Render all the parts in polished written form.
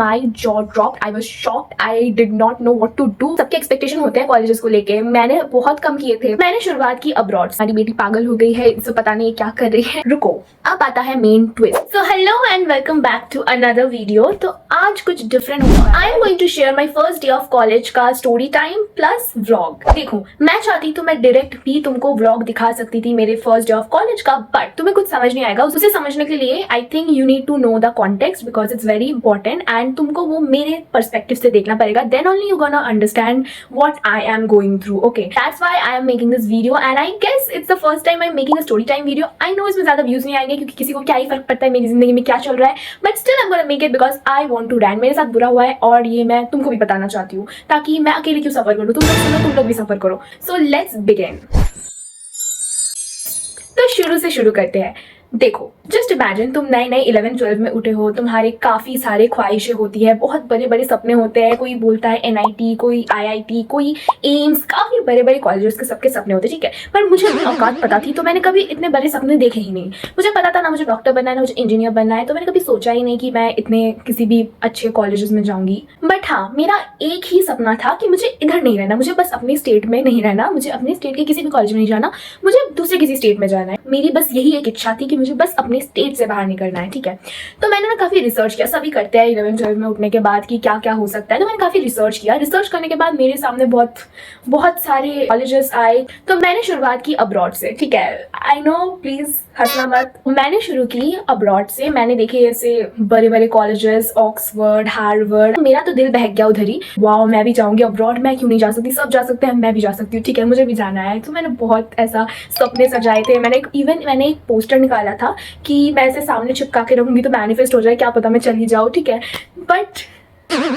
My jaw dropped, I was shocked, I did not know what to do. सबके expectation होते हैं colleges को लेके, मैंने बहुत कम किए थे। मैंने शुरुआत की अब्रॉड। हमारी बेटी पागल हो गई है, इसे पता नहीं क्या कर रही है। रुको, अब आता है main twist. So hello and welcome back to another video. तो आज कुछ डिफरेंट होगा। I am going to share my first day of college का स्टोरी टाइम प्लस व्लॉग। देखो, मैं चाहती तो मैं डायरेक्ट भी तुमको व्लॉग दिखा सकती थी मेरे फर्स्ट डे ऑफ कॉलेज का, बट तुम्हें कुछ समझ नहीं आएगा। उसे समझने के लिए I think you need to know the context because it's very important and तुमको वो मेरे पर्सपेक्टिव से देखना पड़ेगा। Then only you gonna understand what I am going through. Okay, that's why I am making this video and I guess it's the first time I am making a story time video. I know इसमें ज्यादा views नहीं आएंगे क्योंकि किसी को क्या ही फर्क पड़ता है मेरी जिंदगी में क्या चल रहा है, but still I am gonna make it because I want to rant. मेरे साथ बुरा हुआ है और ये मैं तुमको भी बताना चाहती हूँ ताकि मैं अकेले क्यों सफर करूँ, तुम लोग सुनो, तुम लोग भी सफर करो। So let's begin. तो शुरू से शुरू करते हैं। देखो, जस्ट इमेजिन तुम नए नए 11-12 में उठे हो, तुम्हारे काफी सारे ख्वाहिशें होती है, बहुत बड़े बड़े सपने होते हैं। कोई बोलता है NIT, कोई IIT, कोई एम्स, काफी बड़े बड़े कॉलेजेस के सबके सपने होते हैं, ठीक है। पर मुझे औकात पता थी तो मैंने कभी इतने बड़े सपने देखे ही नहीं। मुझे पता था ना मुझे डॉक्टर बनना है ना मुझे इंजीनियर बनना है, तो मैंने कभी सोचा ही नहीं कि मैं इतने किसी भी अच्छे कॉलेजेस में जाऊंगी। बट हाँ, मेरा एक ही सपना था कि मुझे इधर नहीं रहना, मुझे बस अपने स्टेट में नहीं रहना, मुझे अपने स्टेट के किसी भी कॉलेज में नहीं जाना, मुझे दूसरे किसी स्टेट में जाना है। मेरी बस यही एक इच्छा थी कि मुझे बस अपने स्टेट से बाहर निकलना है, ठीक है। तो मैंने ना काफी रिसर्च किया, सभी करते हैं 11-12 में उठने के बाद कि क्या क्या हो सकता है। तो मैंने काफी रिसर्च किया। रिसर्च करने के बाद मेरे सामने बहुत सारे कॉलेजेस आए। तो मैंने शुरुआत की अब्रॉड से, ठीक है। आई नो, प्लीज हंसना मत। मैंने शुरू की अब्रॉड से। मैंने देखे ऐसे बड़े बड़े कॉलेजेस, ऑक्सफोर्ड, हार्वर्ड। मेरा तो दिल बहक गया उधर ही। वाओ, मैं भी जाऊंगी अब्रॉड, मैं क्यों नहीं जा सकती, सब जा सकते हैं, मैं भी जा सकती हूँ, ठीक है, मुझे भी जाना है। तो मैंने बहुत ऐसा सपने सजाए थे। मैंने एक पोस्टर निकाला था कि मैं ऐसे सामने चिपका के रखूंगी तो मैनिफेस्ट हो जाए, क्या पता मैं चली जाऊँ, ठीक है। बट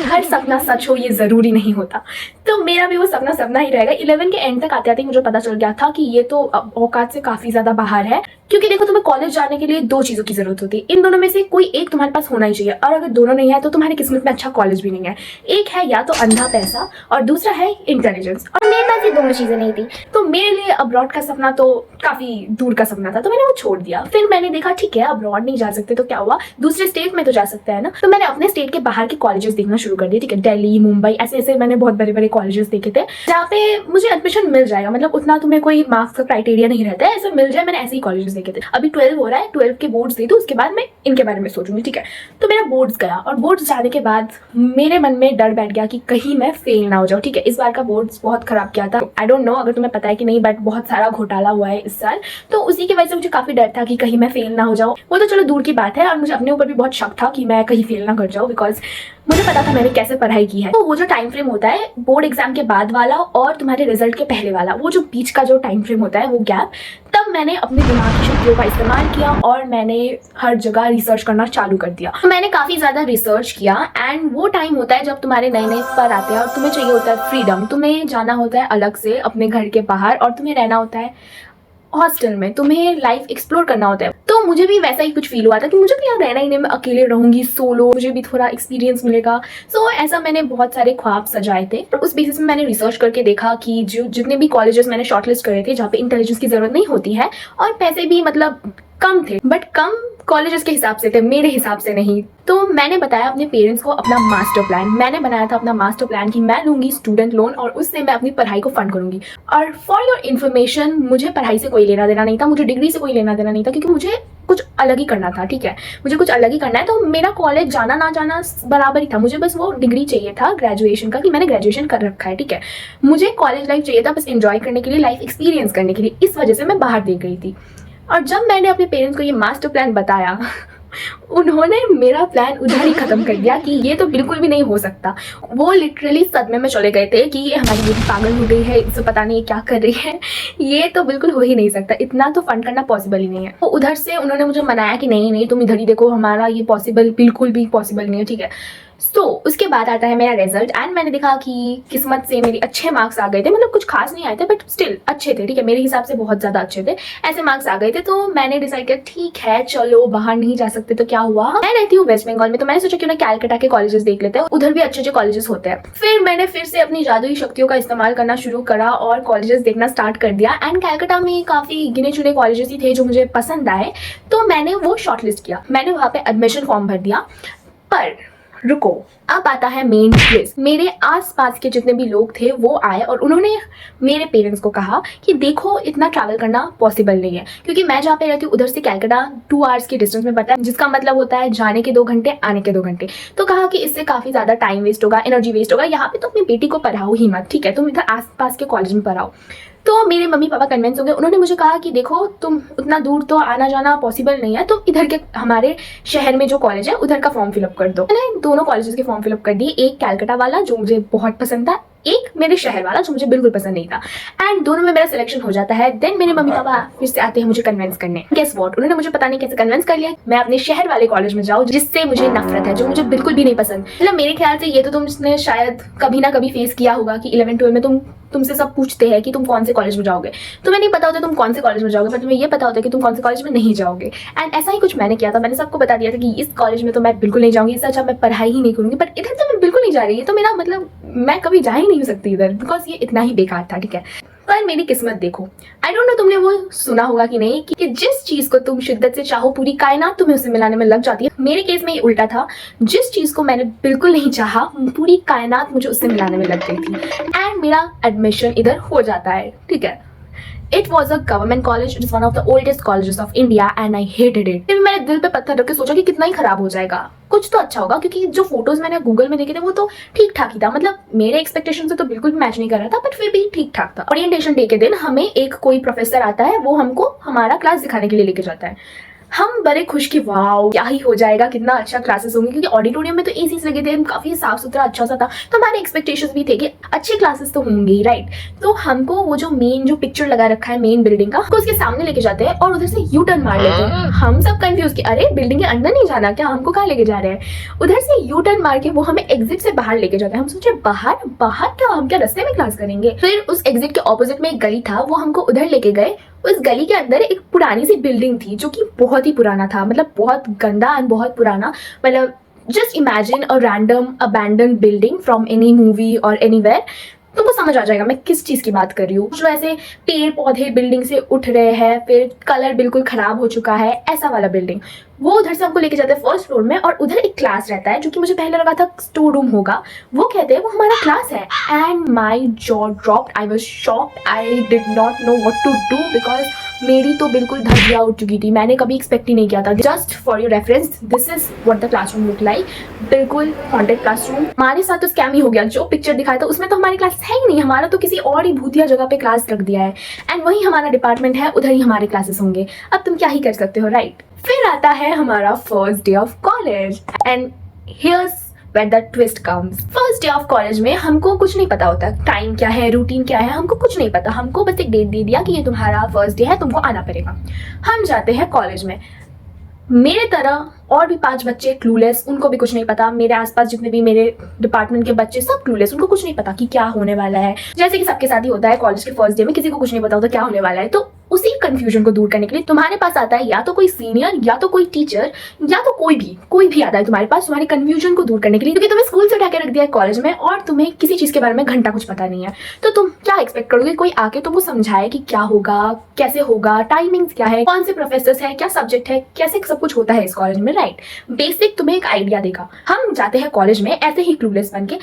हर सपना सच हो ये जरूरी नहीं होता, तो मेरा भी वो सपना ही रहेगा। 11 के एंड तक आते आते मुझे पता चल गया था कि ये तो औकात से काफी ज्यादा बाहर है। क्योंकि देखो, तुम्हें कॉलेज जाने के लिए दो चीजों की जरूरत होती है, इन दोनों में से कोई एक तुम्हारे पास होना ही चाहिए, और अगर दोनों नहीं है तो तुम्हारी किस्मत में अच्छा कॉलेज भी नहीं है। एक है या तो अंधा पैसा और दूसरा है इंटेलिजेंस, और मेरे पास ये दोनों चीजें नहीं थी। तो मेरे लिए अब्रॉड का सपना तो काफी दूर का सपना था, तो मैंने वो छोड़ दिया। फिर मैंने देखा ठीक है, अब्रॉड नहीं जा सकते तो क्या हुआ, दूसरे स्टेट में तो जा सकते हैं ना। तो मैंने अपने स्टेट के बाहर के कॉलेजेस देखना शुरू कर दिए, ठीक है। दिल्ली, मुंबई, ऐसे ऐसे मैंने बहुत बड़े बड़े कॉलेजेस देखे थे जहाँ पे मुझे एडमिशन मिल जाएगा, मतलब उतना तुम्हें कोई मार्क्स का क्राइटेरिया नहीं रहता है, ऐसे मिल जाए। मैंने ऐसे ही कॉलेजेस देखे थे। अभी 12 हो रहा है, 12 के बोर्ड्स दे दो, उसके बाद मैं इनके बारे में सोचूंगी, ठीक है। तो मेरा बोर्ड्स गया, और बोर्ड्स जाने के बाद मेरे मन में डर बैठ गया कि कहीं मैं फेल ना हो जाऊँ, ठीक है। इस बार का बोर्ड्स बहुत खराब किया था। आई डोंट नो अगर तुम्हें पता है कि नहीं, बट बहुत सारा घोटाला हुआ है इस साल, तो उसी की वजह से मुझे काफी डर था कि कहीं मैं फेल ना हो जाऊँ। वो तो चलो दूर की बात है, और मुझे अपने ऊपर भी बहुत शक था कि मैं कहीं फेल ना कर जाऊँ, बिकॉज मुझे पता था मैंने कैसे पढ़ाई की है। तो वो जो टाइम फ्रेम होता है बोर्ड एग्जाम के बाद वाला और तुम्हारे रिजल्ट के पहले वाला, वो जो बीच का जो टाइम फ्रेम होता है, वो गैप, तब मैंने अपने दिमाग की शक्तियों का इस्तेमाल किया और मैंने हर जगह रिसर्च करना चालू कर दिया। तो मैंने काफी ज्यादा रिसर्च किया, एंड वो टाइम होता है जब तुम्हारे नए नए पर आते हैं और तुम्हें चाहिए होता है फ्रीडम, तुम्हें जाना होता है अलग से अपने घर के बाहर, और तुम्हें रहना होता है हॉस्टल में, तुम्हें लाइफ एक्सप्लोर करना होता है। तो मुझे भी वैसा ही कुछ फील हुआ था कि मुझे भी यहाँ रहना ही नहीं, मैं अकेले रहूंगी, सोलो, मुझे भी थोड़ा एक्सपीरियंस मिलेगा। सो ऐसा मैंने बहुत सारे ख्वाब सजाए थे, और उस बेसिस में मैंने रिसर्च करके देखा कि जो जितने भी कॉलेजेस मैंने शॉर्टलिस्ट करे थे जहाँ पे इंटेलिजेंस की जरूरत नहीं होती है और पैसे भी मतलब कम थे, बट कम कॉलेजेस के हिसाब से थे, मेरे हिसाब से नहीं। तो मैंने बताया अपने पेरेंट्स को अपना मास्टर प्लान। मैंने बनाया था अपना मास्टर प्लान कि मैं लूंगी स्टूडेंट लोन और उससे मैं अपनी पढ़ाई को फंड करूंगी। और फॉर योर इन्फॉर्मेशन, मुझे पढ़ाई से कोई लेना देना नहीं था, मुझे डिग्री से कोई लेना देना नहीं था, क्योंकि मुझे कुछ अलग ही करना था, ठीक है। मुझे कुछ अलग ही करना है, तो मेरा कॉलेज जाना ना जाना बराबर ही था। मुझे बस वो डिग्री चाहिए था ग्रेजुएशन का, कि मैंने ग्रेजुएशन कर रखा है, ठीक है। मुझे कॉलेज लाइफ चाहिए था बस एंजॉय करने के लिए, लाइफ एक्सपीरियंस करने के लिए, इस वजह से मैं बाहर देख गई थी। और जब मैंने अपने पेरेंट्स को ये मास्टर प्लान बताया उन्होंने मेरा प्लान उधर ही खत्म कर दिया कि ये तो बिल्कुल भी नहीं हो सकता। वो लिटरली सदमे में चले गए थे कि ये हमारी बेटी पागल हो गई है, इसे पता नहीं क्या कर रही है, ये तो बिल्कुल हो ही नहीं सकता, इतना तो फंड करना पॉसिबल ही नहीं है। तो उधर से उन्होंने मुझे मनाया कि नहीं नहीं तुम इधर ही देखो, हमारा ये पॉसिबल बिल्कुल भी पॉसिबल नहीं है, ठीक है। तो उसके बाद आता है मेरा रिजल्ट, एंड मैंने देखा कि किस्मत से मेरे अच्छे मार्क्स आ गए थे, मतलब कुछ खास नहीं आए थे बट स्टिल अच्छे थे, ठीक है। मेरे हिसाब से बहुत ज्यादा अच्छे थे, ऐसे मार्क्स आ गए थे। तो मैंने डिसाइड किया ठीक है चलो बाहर नहीं जा सकते तो क्या हुआ, मैं रहती हूँ वेस्ट बंगाल में, तो मैंने सोचा क्यों ना कैलकाटा के कॉलेजेस देख लेते हैं, उधर भी अच्छे अच्छे कॉलेजेस होते हैं। फिर मैंने फिर से अपनी जादुई शक्तियों का इस्तेमाल करना शुरू करा और कॉलेजेस देखना स्टार्ट कर दिया। एंड कैलकाटा में काफी गिने चुने कॉलेजेस ही थे जो मुझे पसंद आए, तो मैंने वो शॉर्टलिस्ट किया, मैंने वहां पे एडमिशन फॉर्म भर दिया। पर रुको, अब आता है मेन ट्विस्ट। मेरे आसपास के जितने भी लोग थे वो आए और उन्होंने मेरे पेरेंट्स को कहा कि देखो इतना ट्रैवल करना पॉसिबल नहीं है, क्योंकि मैं जहाँ पे रहती हूँ उधर से कैलकाटा 2 आवर्स की डिस्टेंस में पड़ता है, जिसका मतलब होता है जाने के 2 घंटे, आने के 2 घंटे। तो कहा कि इससे काफी ज्यादा टाइम वेस्ट होगा, एनर्जी वेस्ट होगा, यहाँ पे तुम अपनी बेटी को पढ़ाओ ही मत, ठीक है, तुम इधर आसपास के कॉलेज में पढ़ाओ। तो मेरे मम्मी पापा कन्विंस हो गए। उन्होंने मुझे कहा कि देखो तुम उतना दूर तो आना जाना पॉसिबल नहीं है, तुम इधर के हमारे शहर में जो कॉलेज है उधर का फॉर्म फिलअप कर दो। मैंने दोनों कॉलेजेस के फॉर्म फिलअप कर दिए, एक कैलकाटा वाला जो मुझे बहुत पसंद था, एक मेरे शहर वाला जो मुझे बिल्कुल पसंद नहीं था, एंड दोनों में मेरा सिलेक्शन हो जाता है। देन मेरे मम्मी पापा फिर से आते हैं मुझे कन्विंस करने। गेस व्हाट, उन्होंने मुझे पता नहीं कैसे कन्विंस कर लिया मैं अपने शहर वाले कॉलेज में जाऊँ जिससे मुझे नफरत है, जो मुझे बिल्कुल भी नहीं पसंद। मतलब मेरे ख्याल से ये तो तुमने शायद कभी ना कभी फेस किया होगा कि 11-12 में तुमसे सब पूछते हैं कि तुम कौन से कॉलेज में जाओगे। तुम्हें नहीं पता होता तुम कौन से कॉलेज में जाओगे, पर तुम्हें ये पता होता है कि तुम कौन से कॉलेज में नहीं जाओगे। एंड ऐसा ही कुछ मैंने किया था, मैंने सबको बता दिया था कि इस कॉलेज में तो मैं बिल्कुल नहीं जाऊंगी, इससे अच्छा मैं पढ़ाई ही नहीं करूंगी, पर इधर तो मैं बिल्कुल नहीं जा रही। तो मेरा मतलब मैं कभी जा ही नहीं सकती इधर, बिकॉज ये इतना ही बेकार था, ठीक है। पर मेरी किस्मत देखो, आई डोंट नो तुमने वो सुना होगा कि नहीं कि जिस चीज को तुम शिद्दत से चाहो पूरी कायनात तुम्हें उससे मिलाने में लग जाती है। मेरे केस में ये उल्टा था, जिस चीज को मैंने बिल्कुल नहीं चाहा पूरी कायनात मुझे उससे मिलाने में लग गई थी, एंड मेरा एडमिशन इधर हो जाता है, ठीक है। It was a government college. It is one of the oldest colleges of India and I hated it. फिर मैंने दिल पे पत्थर रख के सोचा कि कितना ही खराब हो जाएगा, कुछ तो अच्छा होगा, क्योंकि जो फोटोज मैंने गूगल में देखे थे वो तो ठीक ठाक ही था, मतलब मेरे एक्सपेक्टेशन से तो बिल्कुल भी मैच नहीं कर रहा था, बट फिर भी ठीक ठाक था। ओरिएंटेशन डे के दिन हमें एक कोई प्रोफेसर आता है, वो हमको हमारा क्लास दिखाने के लिए लेके जाता है। हम बड़े खुश कि वाओ क्या ही हो जाएगा, कितना अच्छा क्लासेस होंगे, क्योंकि ऑडिटोरियम में तो एसीज लगे थे, काफी साफ सुथरा अच्छा सा था, तो हमारे एक्सपेक्टेशंस भी थे कि अच्छे क्लासेस तो होंगे, राइट। तो हमको वो जो मेन जो पिक्चर लगा रखा है मेन बिल्डिंग का, उसके सामने लेके जाते हैं और उधर से यू टर्न मार लेते हैं। हम सब कंफ्यूज कि अरे बिल्डिंग के अंदर नहीं जाना क्या, हमको कहाँ लेके जा रहे हैं। उधर से यू टर्न मार के वो हमें एग्जिट से बाहर लेके जाते हैं। हम सोचे बाहर बाहर क्या, हम क्या रास्ते में क्लास करेंगे। फिर उस एग्जिट के ऑपोजिट में एक गली था, वो हमको उधर लेके गए। उस गली के अंदर एक पुरानी सी बिल्डिंग थी जो कि बहुत ही पुराना था, मतलब बहुत गंदा एंड बहुत पुराना। मतलब just imagine a random abandon building from any movie और एनीवेयर, तुमको समझ आ जाएगा मैं किस चीज की बात कर रही हूँ। जो ऐसे पेड़ पौधे बिल्डिंग से उठ रहे हैं, फिर कलर बिल्कुल खराब हो चुका है, ऐसा वाला बिल्डिंग। वो उधर से हमको लेके जाते हैं फर्स्ट फ्लोर में, और उधर एक क्लास रहता है जो कि मुझे पहले लगा था स्टोर रूम होगा, वो कहते हैं वो हमारा क्लास है। And my jaw dropped, I was shocked, I did not know what to do, because मेरी तो बिल्कुल धज्जियां उठ चुकी थी, मैंने कभी एक्सपेक्ट ही नहीं किया था। Just for your reference, this is what the classroom look like, बिल्कुल हॉन्टेड क्लासरूम। हमारे साथ तो स्कैम ही हो गया, जो पिक्चर दिखाया था उसमें तो हमारी क्लास है ही नहीं, हमारा तो किसी और ही भूतिया जगह पे क्लास रख दिया है, एंड वही हमारा डिपार्टमेंट है, उधर ही हमारे क्लासेस होंगे। अब तुम क्या ही कर सकते हो, राइट। फिर आता है हमारा first day of college, and here's When the twist comes. First day of college में हमको कुछ नहीं पता होता, टाइम क्या है, रूटीन क्या है, हमको कुछ नहीं पता। हमको बस एक डेट दे दिया कि ये तुम्हारा फर्स्ट डे है, तुमको आना पड़ेगा। हम जाते हैं कॉलेज में। मेरे तरह और भी 5 बच्चे क्लूलेस, उनको भी कुछ नहीं पता। मेरे आसपास जितने भी मेरे डिपार्टमेंट के बच्चे सब क्लूलेस, उनको कुछ नहीं पता कि क्या होने वाला है। जैसे कि सबके साथ ही होता है कॉलेज के फर्स्ट डे में, किसी को कुछ नहीं पता होता क्या होने वाला है। तो उसी कंफ्यूजन को दूर करने के लिए तुम्हारे पास आता है या तो कोई सीनियर, या तो कोई टीचर, या तो कोई भी आता है तुम्हारे पास, तुम्हारी कंफ्यूजन को दूर करने के लिए, क्योंकि तुम्हें स्कूल से उठा के रख दिया है कॉलेज में और तुम्हें किसी चीज के बारे में घंटा कुछ पता नहीं है। तो तुम क्या एक्सपेक्ट करोगे, कोई आके तुमको समझाए कि क्या होगा, कैसे होगा, टाइमिंग्स क्या है, कौन से प्रोफेसर है, क्या सब्जेक्ट है, कैसे सब कुछ होता है इस कॉलेज में, राइट। बेसिक तुम्हें एक आइडिया देगा। हम जाते हैं कॉलेज में ऐसे ही क्लूलेस बन के,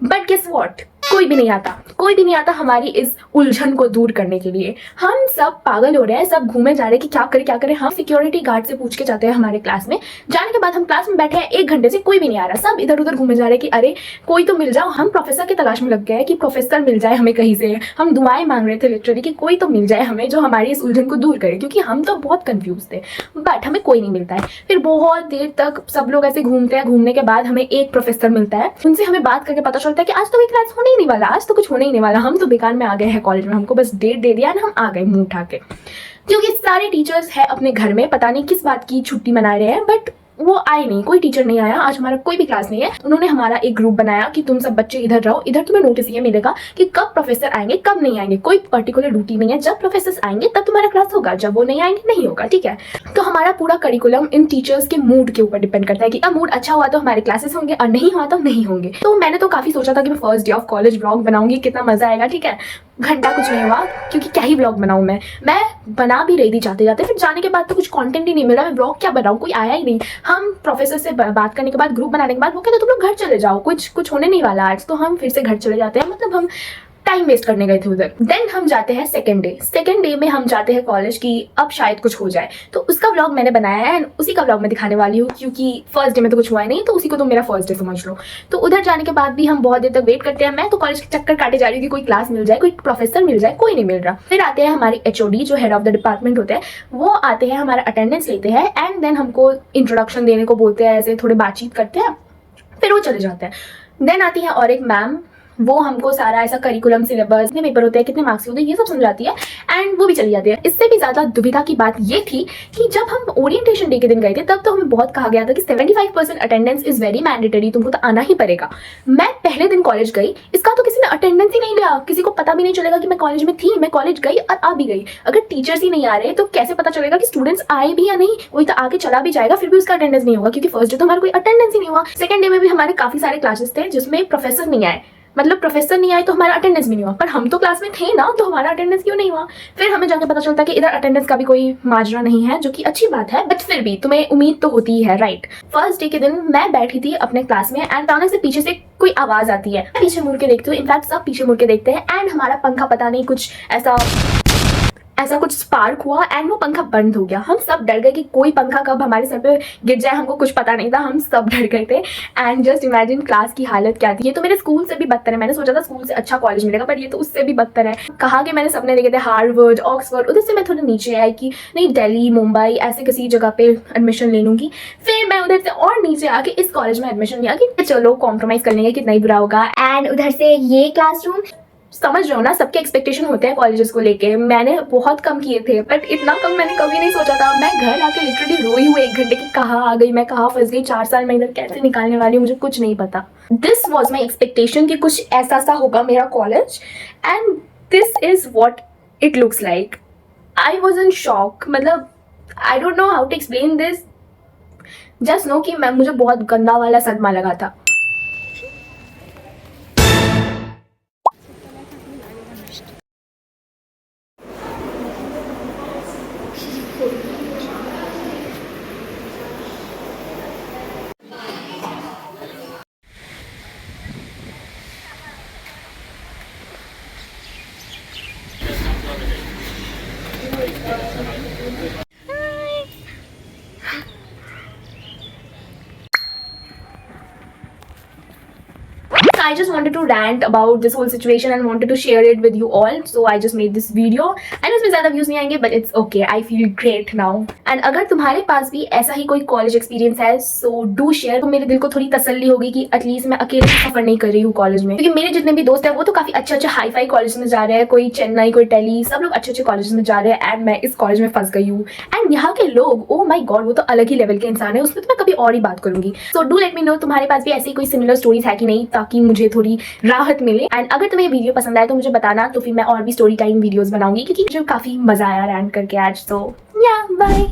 बट गेस व्हाट, कोई भी नहीं आता हमारी इस उलझन को दूर करने के लिए। हम सब पागल हो रहे हैं, सब घूमे जा रहे हैं कि क्या करें। हम सिक्योरिटी गार्ड से पूछ के जाते हैं हमारे क्लास में। जाने के बाद हम क्लास में बैठे हैं 1 घंटे से, कोई भी नहीं आ रहा, सब इधर उधर घूमे जा रहे हैं कि अरे कोई तो मिल जाओ। हम प्रोफेसर की तलाश में लग गए कि प्रोफेसर मिल जाए हमें कहीं से। हम दुआएं मांग रहे थे लिटरली कि कोई तो मिल जाए हमें जो हमारी इस उलझन को दूर करे, क्योंकि हम तो बहुत कंफ्यूज थे, बट हमें कोई नहीं मिलता है। फिर बहुत देर तक सब लोग ऐसे घूमते हैं, घूमने के बाद हमें एक प्रोफेसर मिलता है। उनसे हमें बात करके पता चलता है कि आज तो कोई क्लास होने ही नहीं वाला, आज तो कुछ होने ही नहीं वाला। हम तो बेकार में आ गए हैं कॉलेज में, हमको बस डेट दे दिया ना, हम आ गए मुंह उठा के, क्योंकि सारे टीचर्स हैं अपने घर में, पता नहीं किस बात की छुट्टी मना रहे हैं, बट वो आए नहीं, कोई टीचर नहीं आया। आज हमारा कोई भी क्लास नहीं है। उन्होंने हमारा एक ग्रुप बनाया कि तुम सब बच्चे इधर रहो, इधर तुम्हें नोटिस ये मिलेगा कि कब प्रोफेसर आएंगे कब नहीं आएंगे, कोई पर्टिकुलर ड्यूटी नहीं है। जब प्रोफेसर आएंगे तब तुम्हारा क्लास होगा, जब वो नहीं आएंगे नहीं होगा, ठीक है। तो हमारा पूरा करिकुलम इन टीचर्स के मूड के ऊपर डिपेंड करता है कि मूड अच्छा हुआ तो हमारे क्लासेस होंगे और नहीं हुआ तो नहीं होंगे। तो मैंने तो काफी सोचा था कि मैं first day of college blog बनाऊंगी, कितना मजा आएगा, ठीक है। घंटा कुछ नहीं हुआ, क्योंकि क्या ही ब्लॉग बनाऊँ मैं बना भी रही थी जाते जाते, फिर जाने के बाद तो कुछ कंटेंट ही नहीं मिला, मैं ब्लॉग क्या बनाऊँ, कोई आया ही नहीं। हम प्रोफेसर से बात करने के बाद, ग्रुप बनाने के बाद वो कहते तुम लोग घर चले जाओ, कुछ होने नहीं वाला आज, तो हम फिर से घर चले जाते हैं, मतलब हम टाइम वेस्ट करने गए थे उधर। देन हम जाते हैं सेकेंड डे में हम जाते हैं कॉलेज की अब शायद कुछ हो जाए, तो उसका व्लॉग मैंने बनाया है एंड उसी का व्लॉग मैं दिखाने वाली हूँ, क्योंकि फर्स्ट डे में तो कुछ हुआ ही नहीं, तो उसी को तो मेरा फर्स्ट डे समझ लो। तो उधर जाने के बाद भी हम बहुत देर तक वेट करते हैं, मैं तो कॉलेज के चक्कर काटे जा रही हूँ कि कोई क्लास मिल जाए, कोई प्रोफेसर मिल जाए, कोई नहीं मिल रहा। फिर आते हैं हमारे HOD जो हेड ऑफ द डिपार्टमेंट होते हैं, वो आते हैं, हमारा अटेंडेंस लेते हैं एंड देन हमको इंट्रोडक्शन देने को बोलते हैं, ऐसे थोड़े बातचीत करते हैं, फिर वो चले जाते हैं। देन आती है और एक मैम, वो हमको सारा ऐसा करिकुलम सिलेबस, कितने पेपर होते हैं, कितने मार्क्स होते हैं, ये सब समझाती है एंड वो भी चली जाती है। इससे भी ज्यादा दुविधा की बात ये थी कि जब हम ओरिएंटेशन डे के दिन गए थे तब तो हमें बहुत कहा गया था कि 75% अटेंडेंस इज वेरी मैंडेटरी, तुमको तो आना ही पड़ेगा। मैं पहले दिन कॉलेज गई, इसका तो किसी ने अटेंडेंस ही नहीं लिया, किसी को पता भी नहीं चलेगा कि मैं कॉलेज में थी, मैं कॉलेज गई और आ भी गई। अगर टीचर्स ही नहीं आ रहे तो कैसे पता चलेगा कि स्टूडेंट्स आए भी या नहीं, कोई तो आके चला भी जाएगा फिर भी उसका अटेंडेंस नहीं होगा, क्योंकि फर्स्ट डे तो हमारा कोई अटेंडेंस ही नहीं हुआ। सेकंड डे में भी हमारे काफी सारे क्लासेस थे जिसमें प्रोफेसर नहीं आए, मतलब प्रोफेसर नहीं आए तो हमारा अटेंडेंस भी नहीं हुआ, पर हम तो क्लास में थे ना, तो हमारा अटेंडेंस क्यों नहीं हुआ। फिर हमें जाके पता चलता कि इधर अटेंडेंस का भी कोई माजरा नहीं है, जो कि अच्छी बात है, बट फिर भी तुम्हें उम्मीद तो होती ही है, राइट। फर्स्ट डे के दिन मैं बैठी थी अपने क्लास में एंड अचानक से पीछे से कोई आवाज आती है, पीछे मुड़ के देखती हूँ, इनफैक्ट सब पीछे मुड़ के देखते हैं एंड हमारा पंखा पता नहीं कुछ ऐसा कुछ स्पार्क हुआ एंड वो पंखा बंद हो गया। हम सब डर गए कि कोई पंखा कब हमारे सर पे गिर जाए, हमको कुछ पता नहीं था, हम सब डर गए थे एंड जस्ट इमेजिन क्लास की हालत क्या थी। ये तो मेरे स्कूल से भी बदतर है, मैंने सोचा था स्कूल से अच्छा कॉलेज मिलेगा, पर ये तो उससे भी बदतर है। कहा कि मैंने सपने देखे थे हार्वर्ड, ऑक्सफोर्ड, उधर से मैं थोड़ा नीचे आई कि नहीं दिल्ली, मुंबई ऐसे किसी जगह पे एडमिशन ले लूंगी। फिर मैं उधर से और नीचे आके इस कॉलेज में एडमिशन लिया कि चलो कॉम्प्रोमाइज कर लेंगे, कितना ही बुरा होगा। एंड उधर से ये क्लासरूम, समझ रहे हो ना, सबके एक्सपेक्टेशन होते हैं कॉलेजेस को लेके। मैंने बहुत कम किए थे बट इतना कम मैंने कभी नहीं सोचा था। मैं घर आके लिटरली रोई हुई 1 घंटे की, कहाँ आ गई मैं, कहाँ फंस गई, 4 साल मैं इधर कैसे निकालने वाली हूँ, मुझे कुछ नहीं पता। दिस वॉज माई एक्सपेक्टेशन कि कुछ ऐसा सा होगा मेरा college and this is what it looks like. I was in shock, मतलब I don't know how to explain this, just know कि मुझे बहुत गंदा वाला सदमा लगा था। I just wanted to rant about this whole situation and wanted to share it with you all, so I just made this video and उसमें ज़्यादा views नहीं आएंगे but it's okay, I feel great now। and अगर तुम्हारे पास भी ऐसा ही कोई college experience है so do share, तो मेरे दिल को थोड़ी तसल्ली होगी कि एटलीस्ट मैं अकेले सफर नहीं कर रही हूँ कॉलेज में, क्योंकि मेरे जितने भी दोस्त हैं वो तो काफी अच्छे हाई फाई कॉलेज में जा रहे हैं, कोई चेन्नई, कोई दिल्ली, सब लोग अच्छे कॉलेज में जा रहे हैं एंड मैं इस कॉलेज में फंस गई हूँ। एंड यहाँ के लोग, ओ माई गॉड, वो तो अलग ही लेवल के इंसान है, उसमें तो मैं कभी और ही बात करूंगी। So do let me know तुम्हारे पास भी ऐसी कोई सिमिलर स्टोरीज है कि नहीं, ताकि मुझे थोड़ी राहत मिले। एंड अगर तुम्हें वीडियो पसंद आए तो मुझे बताना, तो फिर मैं और भी स्टोरी टाइम वीडियोस बनाऊंगी, क्योंकि मुझे काफी मजा आया रैंट करके आज। तो या बाय।